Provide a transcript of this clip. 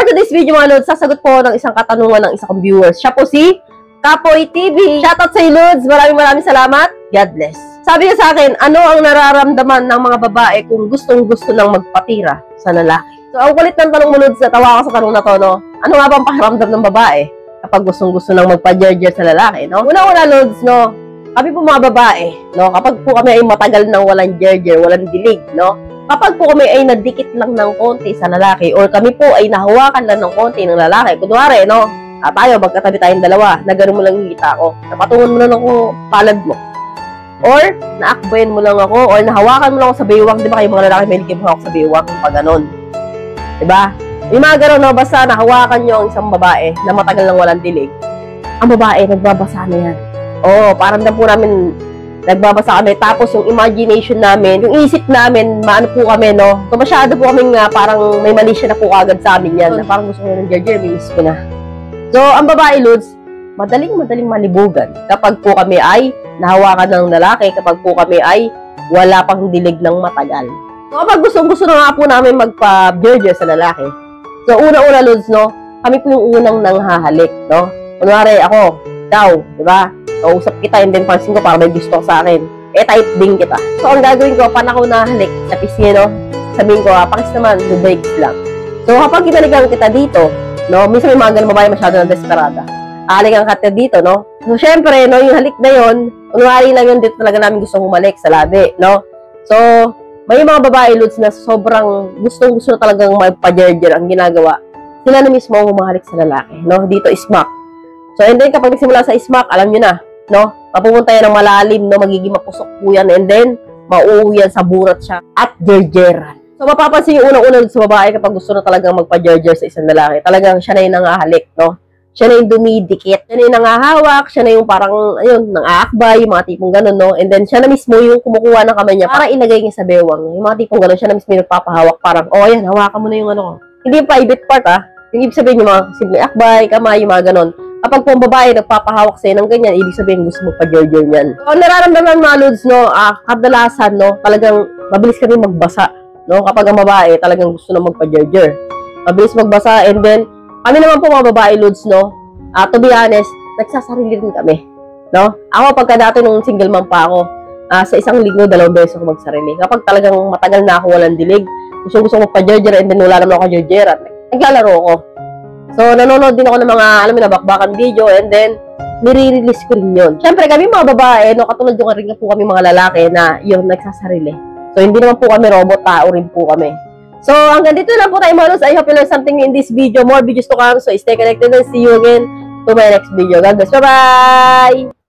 for today's video mga Lods, sasagot po ng isang katanungan ng isa kong viewers. Siya po si Kapoy TV. Shoutout sa iyo, Lods. Maraming salamat. God bless. Sabi niya sa akin, ano ang nararamdaman ng mga babae kung gustong-gusto nang magpatira sa lalaki? So, ang kulit ng tanong mo, Lods, natawa ako sa tanong na to, no? Ano nga ba ang pakiramdam ng babae kapag gustong-gusto nang magpa-jerjer sa lalaki, no? Una-una, Lods, no? Kami po mga babae, no? Kapag po kami ay matagal nang walang jerjer, walang dilig, no? Kapag po kami ay nadikit lang ng konti sa lalaki or kami po ay nahawakan lang ng konti ng lalaki, kunwari, no? Tayo, magkatabi tayong dalawa, na gano'n mo lang hita ako, napatungan mo lang ako palad mo. Or, naakbayan mo lang ako, or nahawakan mo lang ako sa baywang, di ba kayo mga lalaki may ligim hawak sa baywang, pag gano'n. Diba? Yung mga gano'n, no? Basta nahawakan nyo ang isang babae na matagal nang walang dilig, ang babae, nagbabasa na yan. Oo, parang na po namin nagbabasa kami, tapos yung imagination namin, yung isip namin, maano po kami, no? So, masyado po kaming parang may mali siya na po agad sa amin yan, na parang gusto ko ng jerjer, miss ko na. So, ang babae, Lods, madaling malibugan kapag po kami ay nahawakan ng lalaki, kapag po kami ay wala pang dilig ng matagal. So, kapag gusto na nga po namin magpa-jerjer sa lalaki, so, una-una, Lods, no? Kami po yung unang nanghahalik, no? Kunwari, ako, ikaw, di ba? Kausap kita, and then pansin ko para may gusto sa akin. Type din kita. So, ang gagawin ko, pan ako nahalik sa pisngi, no? Sabihin ko, pakis naman, breaks lang. So, kapag kinaligan kita dito, no? Minsan may mga ganun babae masyado na desperada. Halikan ka dito, no? So, syempre, no? Yung halik na yun, unwari lang yun, dito talaga namin gusto humalik sa labi, no? So, may mga babae, Lods, na sobrang gusto talagang magpa-jerjer ang ginagawa. Sila na mismo humahalik sa lalaki, no? Dito, smack. So, and then, kapag nagsimula sa smack, alam nyo na, no? Mapupunta yan ng malalim, no? Magiging mapusok po yan, and then, mauwi yan sa burat siya at jerjeran. So, mapapansin yung unang-una sa babae kapag gusto na talagang magpa-jerjer sa isang lalaki. Talagang siya na yung nangahalik, no? Siya na yung dumidikit. Siya na yung nangahawak, siya na yung parang, ayun, nangaakbay, yung mga tipong ganun, no? And then, siya na mismo yung kumukuha ng kamay niya para ilagay niya sa bewang. Yung mga tipong ganun, siya na mismo yung nagpapahawak. Parang, oh, yan, hawakan mo na yung ano ko. Hindi yung private part, Yung ibig sabihin yung mga simple akbay, kamay, yung mga ganun. Kapag po ang babae nagpapahawak sa'yo ng ganyan, ibig sabihin gusto mo pa-jerjer yan. So, ang nararamdaman mga Lods, no, kadalasan, no, talagang mabilis kami magbasa, no, kapag ang babae talagang gusto na magpa-jerjer. Mabilis magbasa, and then, kami naman po mga babae, Lods, no, to be honest, nagsasarili rin kami, no. Ako, pagka dati nung single mom pa ako, sa isang linggo, 2 beses ako magsarili. Kapag talagang matagal na ako walang dilig, gusto magpa-jerjer, and then wala naman ako jerjeran, naglalaro ako. So, nanonood din ako ng mga, alam mo na, bakbakan video, and then, nire-release ko rin yun. Siyempre, kami mga babae, no, katulad yung rin po kami mga lalaki na yun, nagsasarili. So, hindi naman po kami robot, tao rin po kami. So, hanggang dito lang po tayo mga Lods. I hope you learned something in this video. More videos to come. So, stay connected and see you again to my next video. God bless. Bye-bye!